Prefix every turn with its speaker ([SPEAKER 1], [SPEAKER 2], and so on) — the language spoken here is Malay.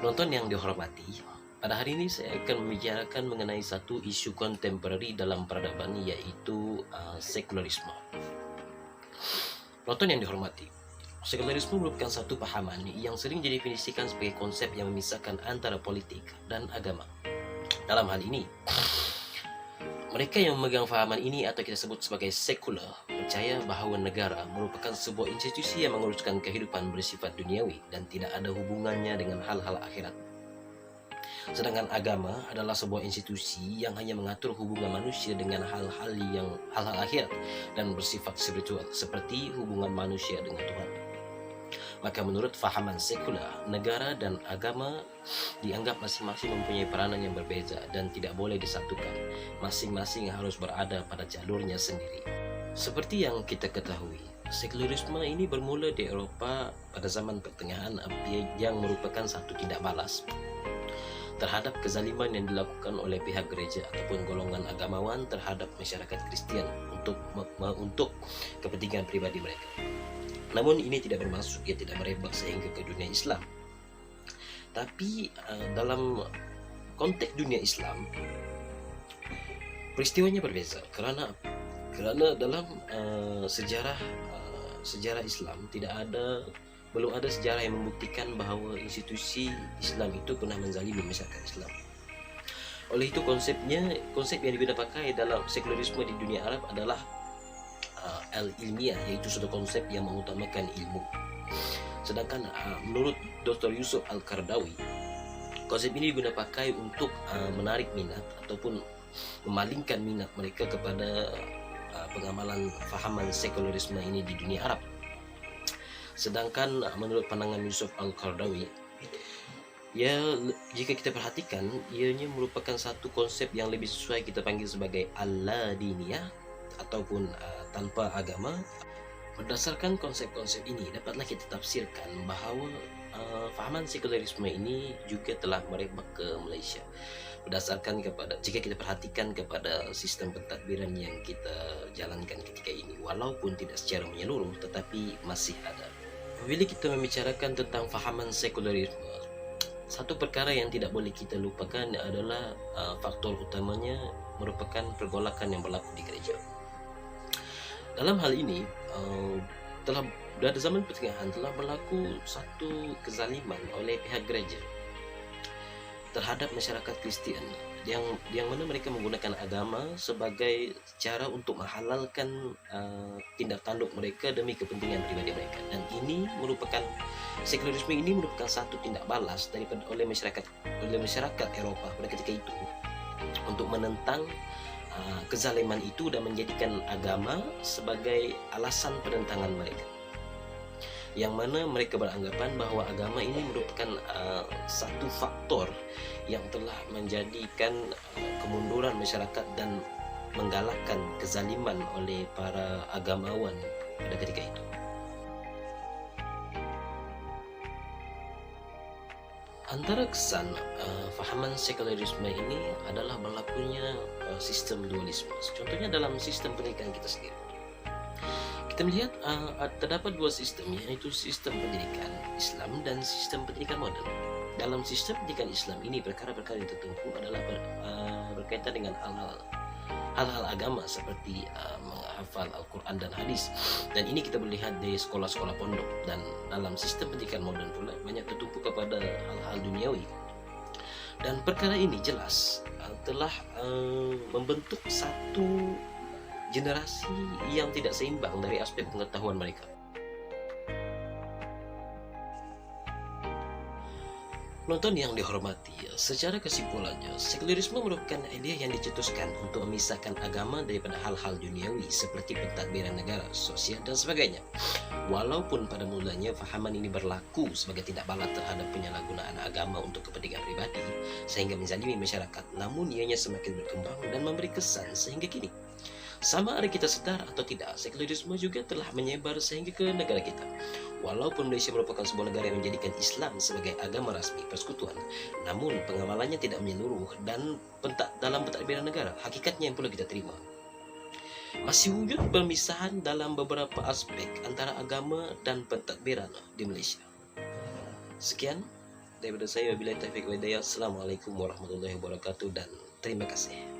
[SPEAKER 1] Penonton yang dihormati, pada hari ini saya akan membicarakan mengenai satu isu kontemporeri dalam peradaban, yaitu sekularisme. Penonton yang dihormati, sekularisme merupakan satu pahaman yang sering didefinisikan sebagai konsep yang memisahkan antara politik dan agama. Dalam hal ini, mereka yang memegang fahaman ini atau kita sebut sebagai sekular percaya bahawa negara merupakan sebuah institusi yang menguruskan kehidupan bersifat duniawi dan tidak ada hubungannya dengan hal-hal akhirat. Sedangkan agama adalah sebuah institusi yang hanya mengatur hubungan manusia dengan hal-hal akhirat dan bersifat spiritual seperti hubungan manusia dengan Tuhan. Maka menurut fahaman sekular, negara dan agama dianggap masing-masing mempunyai peranan yang berbeza dan tidak boleh disatukan. Masing-masing harus berada pada jalurnya sendiri. Seperti yang kita ketahui, sekularisme ini bermula di Eropah pada zaman pertengahan yang merupakan satu tindak balas terhadap kezaliman yang dilakukan oleh pihak gereja ataupun golongan agamawan terhadap masyarakat Kristian untuk kepentingan pribadi mereka. Namun ini tidak bermaksud ia tidak merebak sehingga ke dunia Islam. Tapi dalam konteks dunia Islam, peristiwanya berbeza kerana dalam sejarah Islam belum ada sejarah yang membuktikan bahawa institusi Islam itu pernah menzalimi masyarakat Islam. Oleh itu konsep yang digunakan pakai dalam sekularisme di dunia Arab adalah al-ilmiah, iaitu suatu konsep yang mengutamakan ilmu. Sedangkan menurut Dr. Yusuf Al-Qaradawi, konsep ini digunakan pakai untuk menarik minat ataupun memalingkan minat mereka kepada pengamalan fahaman sekularisme ini di dunia Arab. Sedangkan menurut pandangan Yusuf Al-Qaradawi, jika kita perhatikan, ianya merupakan satu konsep yang lebih sesuai kita panggil sebagai al-ladiniyah ataupun tanpa agama. Berdasarkan konsep-konsep ini, dapatlah kita tafsirkan bahawa fahaman sekularisme ini juga telah merebak ke Malaysia. Berdasarkan jika kita perhatikan kepada sistem pentadbiran yang kita jalankan ketika ini, walaupun tidak secara menyeluruh tetapi masih ada. Bila kita membicarakan tentang fahaman sekularisme, satu perkara yang tidak boleh kita lupakan adalah faktor utamanya merupakan pergolakan yang berlaku di gereja. Dalam hal ini, pada zaman pertengahan telah berlaku satu kezaliman oleh pihak gereja terhadap masyarakat Kristian yang mana mereka menggunakan agama sebagai cara untuk menghalalkan tindak tanduk mereka demi kepentingan pribadi mereka. Dan sekularisme ini merupakan satu tindak balas oleh masyarakat Eropah pada ketika itu untuk menentang kezaliman itu dan menjadikan agama sebagai alasan penentangan mereka, yang mana mereka beranggapan bahawa agama ini merupakan satu faktor yang telah menjadikan kemunduran masyarakat dan menggalakkan kezaliman oleh para agamawan pada ketika itu. Antara kesan fahaman sekularisme ini adalah berlakunya sistem dualisme. Contohnya dalam sistem pendidikan kita sendiri, kita melihat terdapat dua sistem, yaitu sistem pendidikan Islam dan sistem pendidikan modern. Dalam sistem pendidikan Islam ini, perkara-perkara yang tertentu adalah berkaitan dengan hal-hal agama seperti menghafal Al-Quran dan hadis, dan ini kita melihat di sekolah-sekolah pondok. Dan dalam sistem pendidikan modern pula banyak tertumpu kepada hal-hal duniawi, dan perkara ini jelas telah membentuk satu generasi yang tidak seimbang dari aspek pengetahuan mereka. Penonton yang dihormati, secara kesimpulannya, sekularisme merupakan idea yang dicetuskan untuk memisahkan agama daripada hal-hal duniawi seperti pentadbiran negara, sosial dan sebagainya. Walaupun pada mulanya fahaman ini berlaku sebagai tindak balas terhadap penyalahgunaan agama untuk kepentingan pribadi sehingga menzalimi masyarakat, namun ianya semakin berkembang dan memberi kesan sehingga kini. Sama ada kita sedar atau tidak, sekularisme juga telah menyebar sehingga ke negara kita. Walaupun Malaysia merupakan sebuah negara yang menjadikan Islam sebagai agama rasmi persekutuan, namun pengamalannya tidak menyeluruh dan dalam pentadbiran negara, hakikatnya yang perlu kita terima, masih wujud permisahan dalam beberapa aspek antara agama dan pentadbiran di Malaysia. Sekian, Daripada saya, wabillahi taufiq wa hidayah. Assalamualaikum warahmatullahi wabarakatuh dan terima kasih.